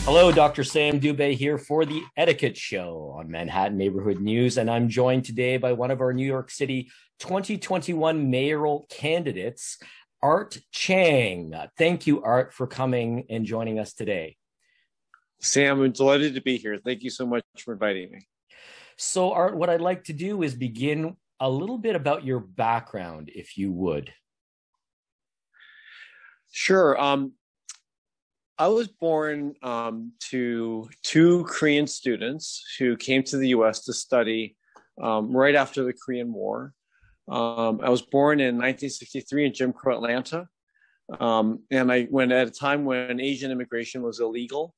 Hello, Dr. Sam Dubé here for the Etiquette Show on Manhattan Neighborhood News, and I'm joined today by one of our New York City 2021 mayoral candidates, Art Chang. Thank you, Art, for coming and joining us today. Sam, I'm delighted to be here. Thank you so much for inviting me. So, Art, what I'd like to do is begin a little bit about your background, if you would. Sure. I was born to two Korean students who came to the U.S. to study right after the Korean War. I was born in 1963 in Jim Crow Atlanta, and I went at a time when Asian immigration was illegal,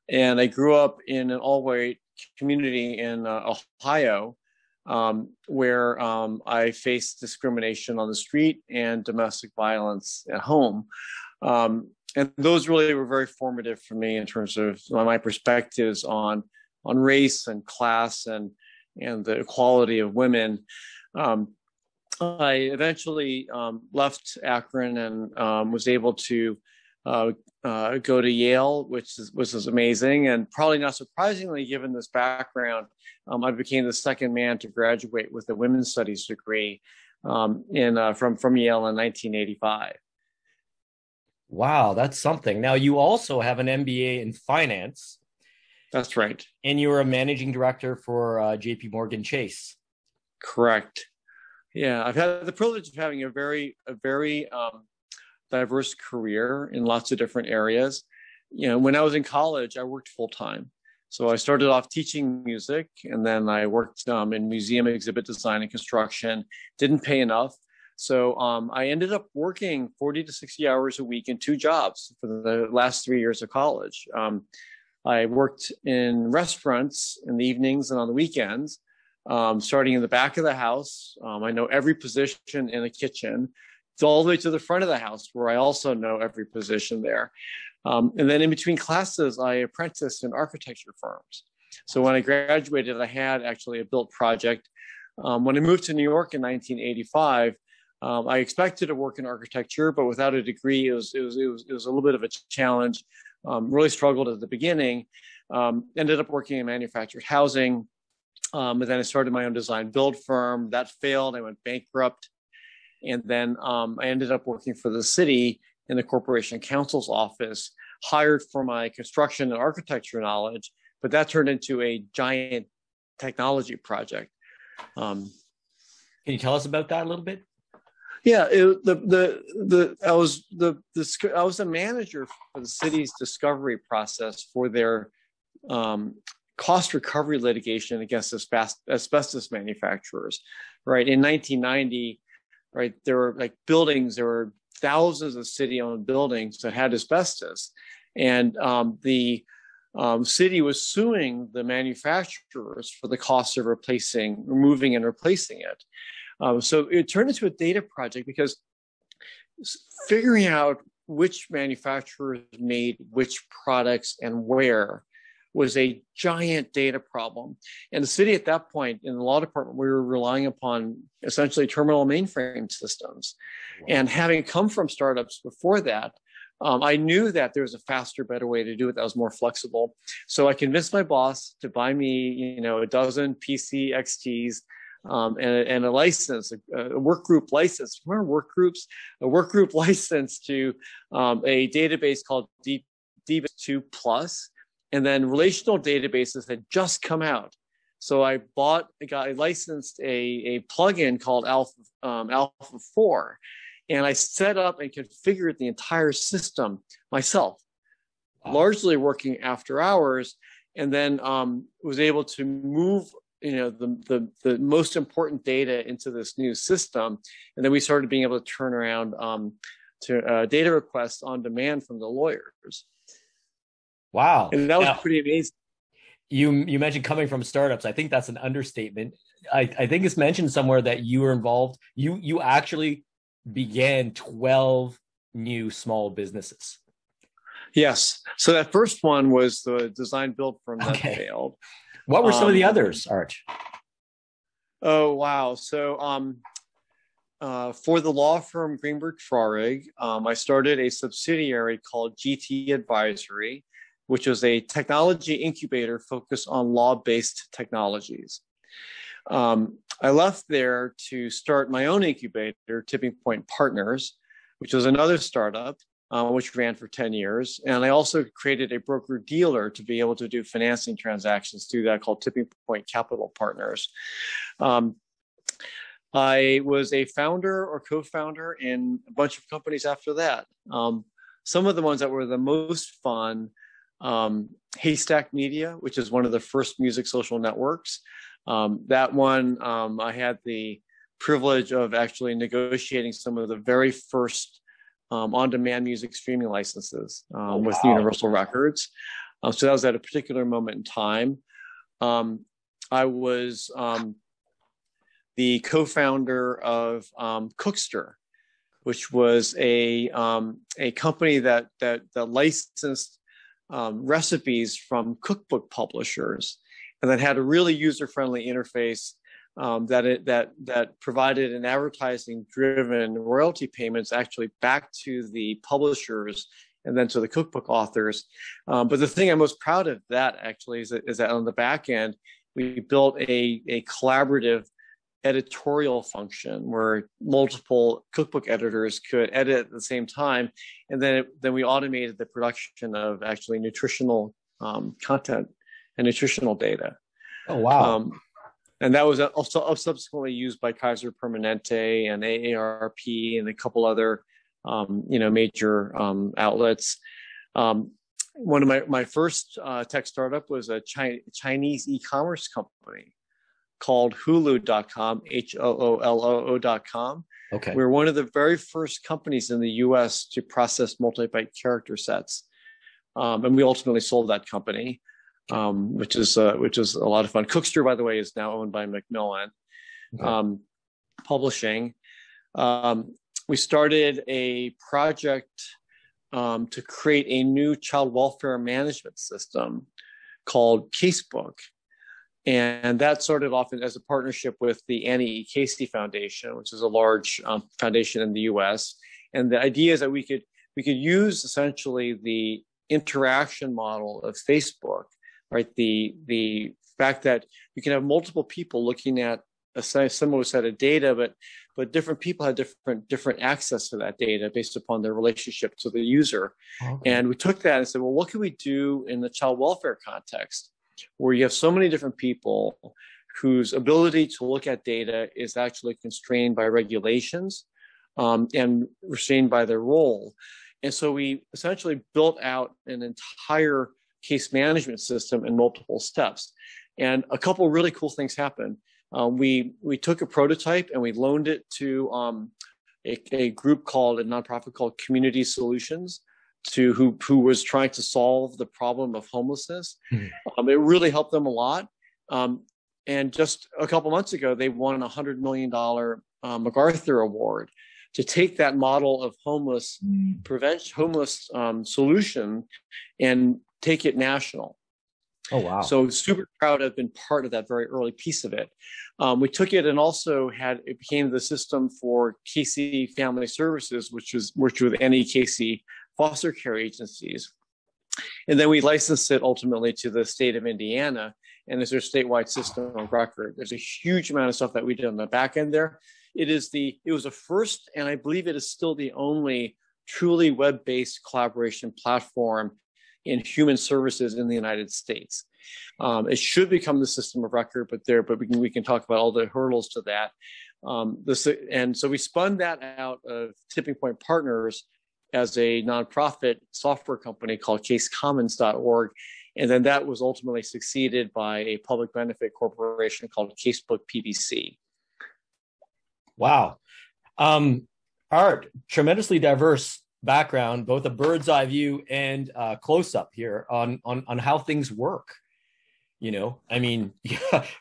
and I grew up in an all-white community in Ohio, where I faced discrimination on the street and domestic violence at home. And those really were very formative for me in terms of my perspectives on race and class and the equality of women. I eventually left Akron and was able to go to Yale, which was amazing. And probably not surprisingly, given this background, I became the second man to graduate with a women's studies degree from Yale in 1985. Wow, that's something. Now, you also have an MBA in finance. That's right. And you're a managing director for JP Morgan Chase. Correct. Yeah, I've had the privilege of having a very diverse career in lots of different areas. You know, when I was in college, I worked full time. So I started off teaching music, and then I worked in museum exhibit design and construction. Didn't pay enough. So I ended up working 40 to 60 hours a week in two jobs for the last 3 years of college. I worked in restaurants in the evenings and on the weekends, starting in the back of the house. I know every position in the kitchen. It's all the way to the front of the house, where I also know every position there. And then in between classes, I apprenticed in architecture firms. So when I graduated, I had actually a built project. When I moved to New York in 1985, I expected to work in architecture, but without a degree, it was a little bit of a challenge. Really struggled at the beginning. Ended up working in manufactured housing, and then I started my own design build firm. That failed. I went bankrupt, and then I ended up working for the city in the corporation counsel's office, hired for my construction and architecture knowledge, but that turned into a giant technology project. Can you tell us about that a little bit? Yeah, I was a manager for the city's discovery process for their cost recovery litigation against asbestos manufacturers. Right in 1990, right, there were thousands of city-owned buildings that had asbestos, and the city was suing the manufacturers for the cost of removing and replacing it. So it turned into a data project because figuring out which manufacturers made which products and where was a giant data problem. And the city at that point, in the law department, we were relying upon essentially terminal mainframe systems. Wow. And having come from startups before that, I knew that there was a faster, better way to do it that was more flexible. So I convinced my boss to buy me, a dozen PC XTs, and a license, a work group license. Remember work groups? A work group license to a database called DB2 Plus, and then relational databases had just come out. So I licensed a plugin called Alpha 4, and I set up and configured the entire system myself, largely working after hours, and then was able to move the most important data into this new system. And then we started being able to turn around to data requests on demand from the lawyers. Wow. And that was pretty amazing. You mentioned coming from startups. I think that's an understatement. I think it's mentioned somewhere that you were involved. You actually began 12 new small businesses. Yes. So that first one was the design build firm that failed. What were some of the others, Art? Oh, wow. So for the law firm Greenberg Traurig, I started a subsidiary called GT Advisory. which was a technology incubator focused on law-based technologies. I left there to start my own incubator, Tipping Point Partners, which was another startup, which ran for 10 years. And I also created a broker-dealer to be able to do financing transactions through that, called Tipping Point Capital Partners. I was a founder or co-founder in a bunch of companies after that. Some of the ones that were the most fun, Haystack Media, which is one of the first music social networks. That one, I had the privilege of actually negotiating some of the very first on-demand music streaming licenses with Universal Records. So that was at a particular moment in time. I was the co-founder of Cookster, which was a company that licensed recipes from cookbook publishers, and that had a really user-friendly interface that provided an advertising-driven royalty payments actually back to the publishers and then to the cookbook authors. But the thing I'm most proud of that actually is that on the back end, we built a collaborative editorial function where multiple cookbook editors could edit at the same time, and then we automated the production of actually nutritional content and nutritional data. Oh wow! And that was also subsequently used by Kaiser Permanente and AARP and a couple other major outlets. One of my first tech startup was a Chinese e-commerce company called Hulu.com, HOOLO.com. Okay. We were one of the very first companies in the US to process multi-byte character sets. And we ultimately sold that company, which is a lot of fun. Cookster, by the way, is now owned by Macmillan Publishing. We started a project to create a new child welfare management system called Casebook. And that started off as a partnership with the Annie E. Casey Foundation, which is a large foundation in the U.S. And the idea is that we could use essentially the interaction model of Facebook, right? The fact that you can have multiple people looking at a similar set of data, but different people have different access to that data based upon their relationship to the user. Okay. And we took that and said, well, what can we do in the child welfare context, where you have so many different people whose ability to look at data is actually constrained by regulations and restrained by their role. And so we essentially built out an entire case management system in multiple steps. And a couple really cool things happened. We took a prototype and we loaned it to a group called a nonprofit called Community Solutions, who was trying to solve the problem of homelessness. Mm-hmm. It really helped them a lot. And just a couple months ago, they won a $100 million MacArthur Award to take that model of homeless solution and take it national. Oh, wow. So super proud to have been part of that very early piece of it. We took it and also it became the system for Casey Family Services, which worked with any Casey foster care agencies. And then we licensed it ultimately to the state of Indiana, and it's their statewide system of record. There's a huge amount of stuff that we did on the back end there. It was a first, and I believe it is still the only truly web-based collaboration platform in human services in the United States. It should become the system of record, but we can talk about all the hurdles to that. And so we spun that out of Tipping Point Partners as a nonprofit software company called casecommons.org. And then that was ultimately succeeded by a public benefit corporation called Casebook PBC. Wow. Art, tremendously diverse background, both a bird's eye view and close up here on how things work. I mean,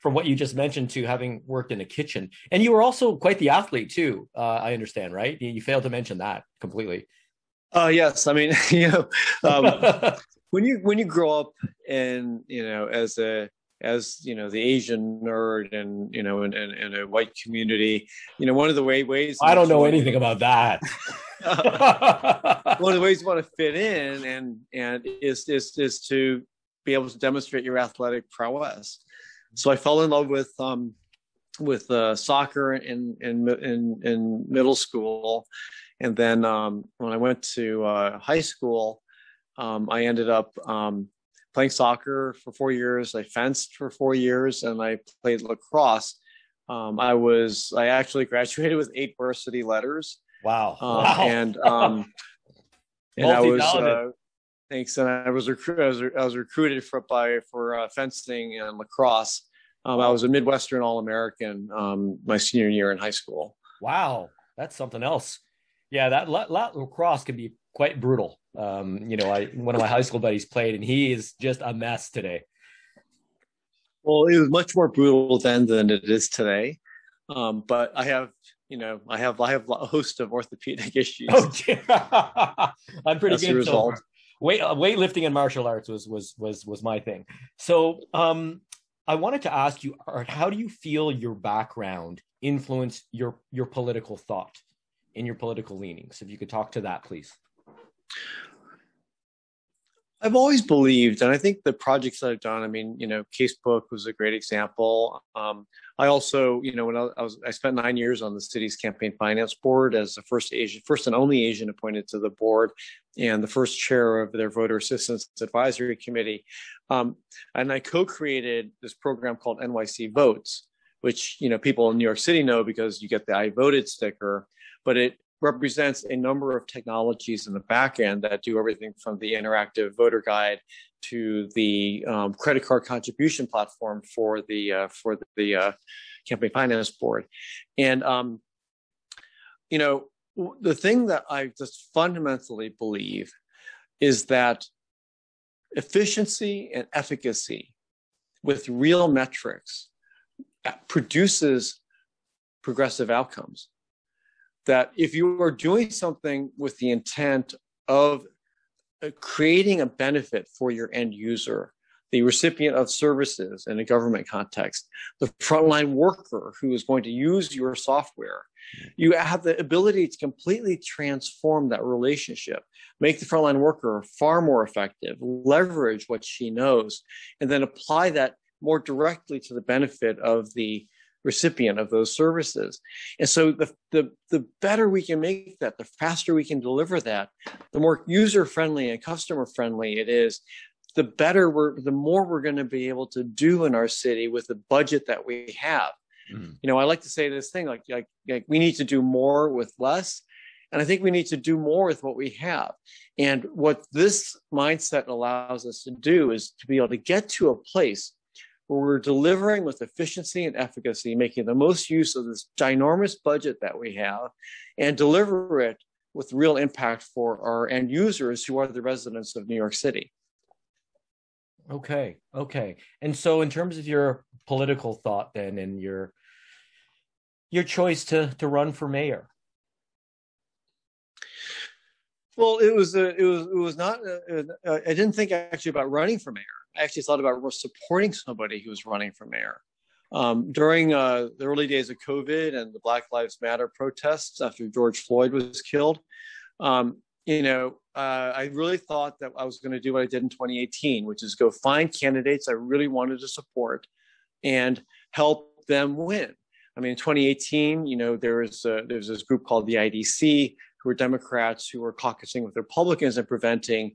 from what you just mentioned to having worked in a kitchen, and you were also quite the athlete too. I understand, right? You failed to mention that completely. Yes. I mean, when you grow up and, as a as the Asian nerd and in a white community, one of the ways I don't know anything about that. One of the ways you want to fit in and is to be able to demonstrate your athletic prowess. So I fell in love with soccer in middle school, and then when I went to high school, I ended up playing soccer for 4 years. I fenced for 4 years, and I played lacrosse. I actually graduated with 8 varsity letters. Wow! And I was thanks, and I was recruited for fencing and lacrosse. I was a Midwestern All-American my senior year in high school. Wow, that's something else. Yeah, that lacrosse can be quite brutal. One of my high school buddies played, and he is just a mess today. Well, it was much more brutal then than it is today. But I have a host of orthopedic issues. Oh, I'm pretty good. So weightlifting and martial arts was my thing. So I wanted to ask you, Art, how do you feel your background influenced your political thought and your political leanings? If you could talk to that, please. I've always believed, and I think the projects that I've done, Casebook was a great example. I also, when I spent 9 years on the city's campaign finance board as the first and only Asian appointed to the board, and the first chair of their voter assistance advisory committee. And I co-created this program called NYC Votes, which, people in New York City know because you get the I voted sticker, but it represents a number of technologies in the back end that do everything from the interactive voter guide to the credit card contribution platform for the campaign finance board. And the thing that I just fundamentally believe is that efficiency and efficacy with real metrics produces progressive outcomes. That if you are doing something with the intent of creating a benefit for your end user, the recipient of services in a government context, the frontline worker who is going to use your software, you have the ability to completely transform that relationship, make the frontline worker far more effective, leverage what she knows, and then apply that more directly to the benefit of the recipient of those services. And so the better we can make that, the faster we can deliver that, the more user-friendly and customer-friendly it is, the more we're going to be able to do in our city with the budget that we have. Mm-hmm. I like to say this thing, like we need to do more with less. And I think we need to do more with what we have. And what this mindset allows us to do is to be able to get to a place where we're delivering with efficiency and efficacy, making the most use of this ginormous budget that we have, and deliver it with real impact for our end users who are the residents of New York City. Okay. And so in terms of your political thought then, and your choice to run for mayor. Well, it was not, I didn't think actually about running for mayor. I actually thought about supporting somebody who was running for mayor. During the early days of COVID and the Black Lives Matter protests after George Floyd was killed, I really thought that I was going to do what I did in 2018, which is go find candidates I really wanted to support and help them win. In 2018, there was this group called the IDC, who were Democrats who were caucusing with Republicans and preventing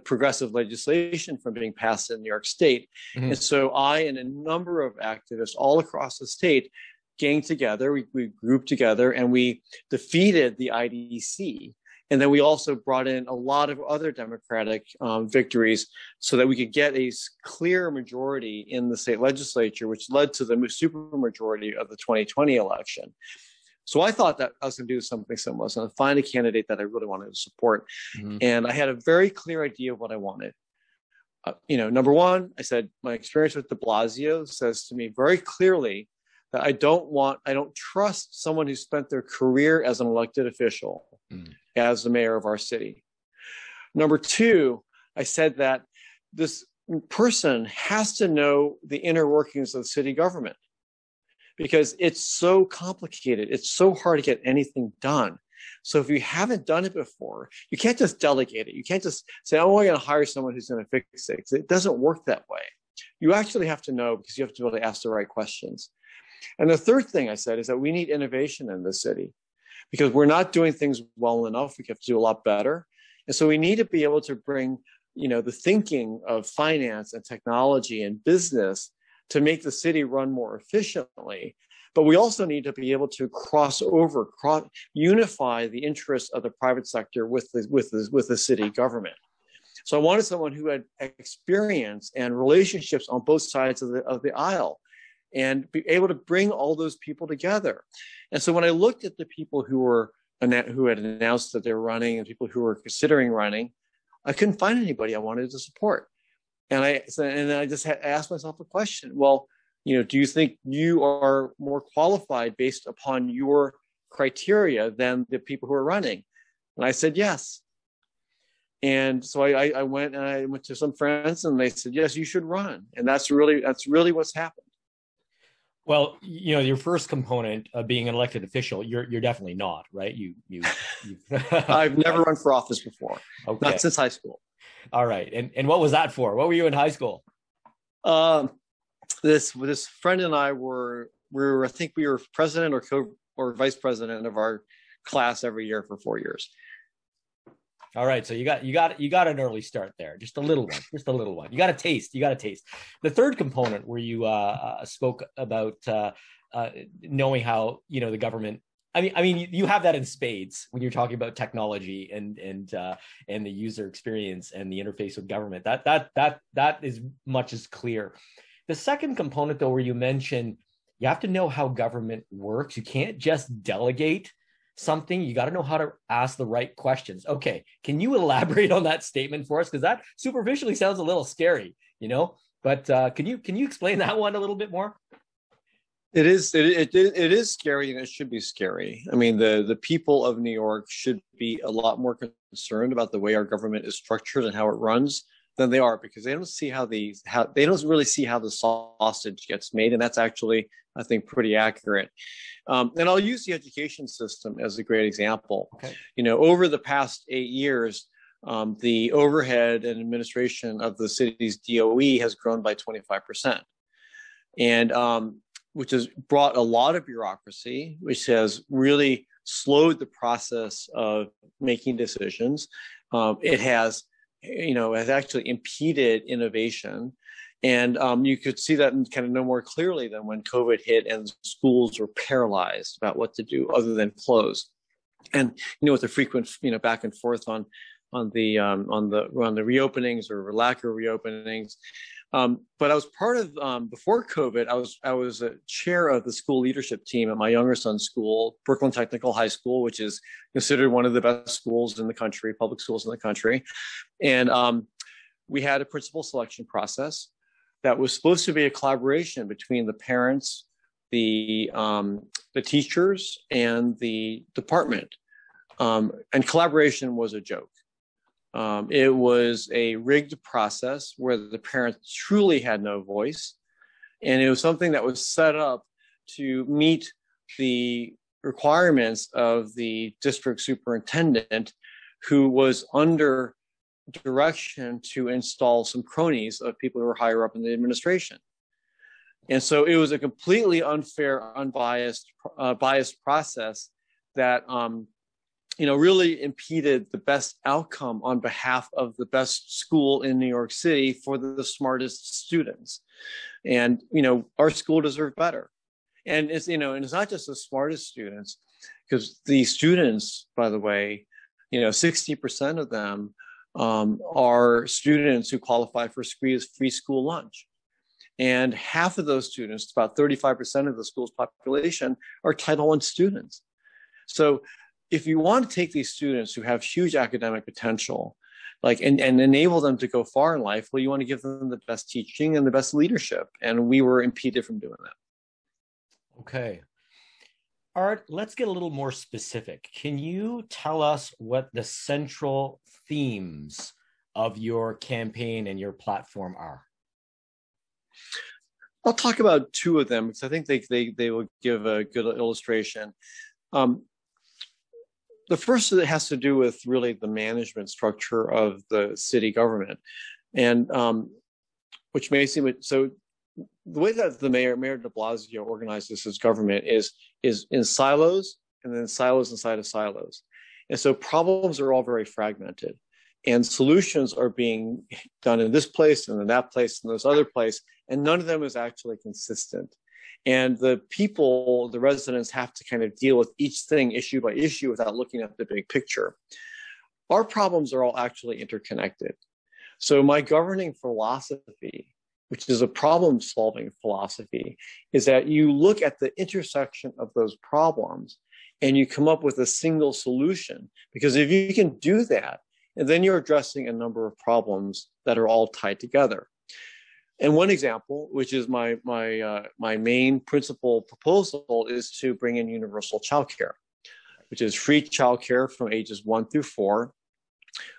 progressive legislation from being passed in New York State. Mm-hmm. And so I and a number of activists all across the state ganged together, we grouped together, and we defeated the IDC. And then we also brought in a lot of other Democratic victories so that we could get a clear majority in the state legislature, which led to the supermajority of the 2020 election. So I thought that I was going to do something similar. So I find a candidate that I really wanted to support. Mm-hmm. And I had a very clear idea of what I wanted. Number one, I said, my experience with de Blasio says to me very clearly that I don't trust someone who spent their career as an elected official as the mayor of our city. Number two, I said that this person has to know the inner workings of the city government because it's so complicated. It's so hard to get anything done. So if you haven't done it before, you can't just delegate it. You can't just say, oh, I'm going to hire someone who's going to fix it. It doesn't work that way. You actually have to know because you have to be able to ask the right questions. And the third thing I said is that we need innovation in the city because we're not doing things well enough. We have to do a lot better. And so we need to be able to bring, the thinking of finance and technology and business to make the city run more efficiently. But we also need to be able to unify the interests of the private sector with the city government. So I wanted someone who had experience and relationships on both sides of the aisle and be able to bring all those people together. And so when I looked at the people who had announced that they were running and people who were considering running, I couldn't find anybody I wanted to support. And I just asked myself a question. Well, do you think you are more qualified based upon your criteria than the people who are running? And I said, yes. And so I went to some friends and they said, yes, you should run. And that's really what's happened. Well, your first component of being an elected official, you're definitely not, right? You I've never run for office before. Okay. Not since high school. All right. And what was that for? What were you in high school? This friend and I I think we were president or vice president of our class every year for 4 years. All right, so you got an early start there, just a little one. You got a taste. The third component where you spoke about knowing how the government. I mean, you have that in spades when you're talking about technology and the user experience and the interface with government. That is much as clear. The second component, though, where you mention you have to know how government works. You can't just delegate something. You got to know how to ask the right questions. Okay, can you elaborate on that statement for us? Because that superficially sounds a little scary, But can you explain that one a little bit more? It is scary, and it should be scary. I mean, the people of New York should be a lot more concerned about the way our government is structured and how it runs than they are, because they don't really see how the sausage gets made, and that's actually, I think, pretty accurate. And I'll use the education system as a great example. Okay. Over the past 8 years, the overhead and administration of the city's DOE has grown by 25%, and which has brought a lot of bureaucracy, which has really slowed the process of making decisions. It has actually impeded innovation. And you could see that and kind of know more clearly than when COVID hit and schools were paralyzed about what to do other than close. And with the frequent back and forth on the reopenings or lack of reopenings. But I was part of before COVID. I was a chair of the school leadership team at my younger son's school, Brooklyn Technical High School, which is considered one of the best schools in the country, public schools in the country. And we had a principal selection process that was supposed to be a collaboration between the parents, the teachers, and the department. And collaboration was a joke. It was a rigged process where the parents truly had no voice. And it was something that was set up to meet the requirements of the district superintendent, who was under direction to install some cronies of people who were higher up in the administration. And so it was a completely unfair, biased process that really impeded the best outcome on behalf of the best school in New York City for the smartest students. And our school deserved better. And it's and it's not just the smartest students, because the students, by the way, 60% of them are students who qualify for free school lunch. And half of those students, about 35% of the school's population, are Title I students. So if you want to take these students who have huge academic potential, and enable them to go far in life, well, you want to give them the best teaching and the best leadership. And we were impeded from doing that. Okay. Art, let's get a little more specific. Can you tell us what the central themes of your campaign and your platform are? I'll talk about two of them because I think they will give a good illustration. The first has to do with really the management structure of the city government, and which may seem so. The way that the Mayor de Blasio organizes his government is in silos, and then silos inside of silos, and so problems are all very fragmented, and solutions are being done in this place and in that place and this other place, and none of them is actually consistent. And the people, the residents, have to kind of deal with each thing issue by issue without looking at the big picture. Our problems are all actually interconnected. So my governing philosophy, which is a problem-solving philosophy, is that you look at the intersection of those problems and you come up with a single solution. Because if you can do that, and then you're addressing a number of problems that are all tied together. And one example, which is my main principal proposal, is to bring in universal childcare, which is free childcare from ages 1 through 4,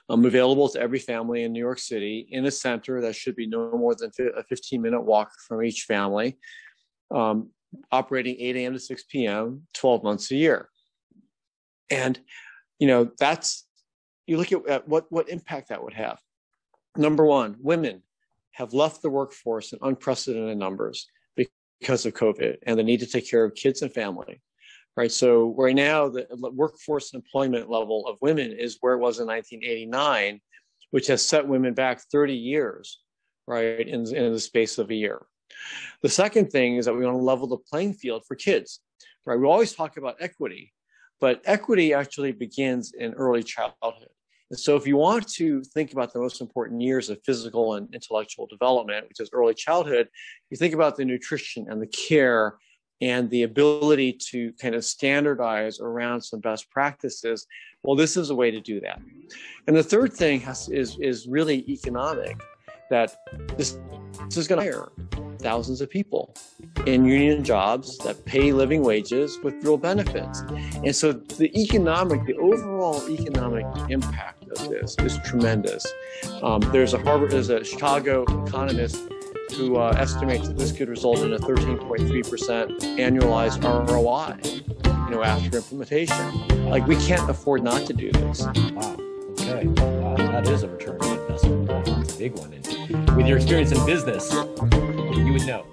available to every family in New York City in a center that should be no more than a 15-minute walk from each family, operating 8 a.m. to 6 p.m., 12 months a year. And, you look at what impact that would have. Number one, women have left the workforce in unprecedented numbers because of COVID and the need to take care of kids and family, right? So right now, the workforce employment level of women is where it was in 1989, which has set women back 30 years, right, in the space of a year. The second thing is that we want to level the playing field for kids, right? We always talk about equity, but equity actually begins in early childhood. And so if you want to think about the most important years of physical and intellectual development, which is early childhood, you think about the nutrition and the care and the ability to kind of standardize around some best practices. Well, this is a way to do that. And the third thing is really economic, that this is going to hire thousands of people in union jobs that pay living wages with real benefits. And so the overall economic impact of this is tremendous. There's a Chicago economist who estimates that this could result in a 13.3% annualized ROI, after implementation. Like, we can't afford not to do this. Wow. Okay. Wow. That is a return on investment. It's a big one. And with your experience in business, you would know.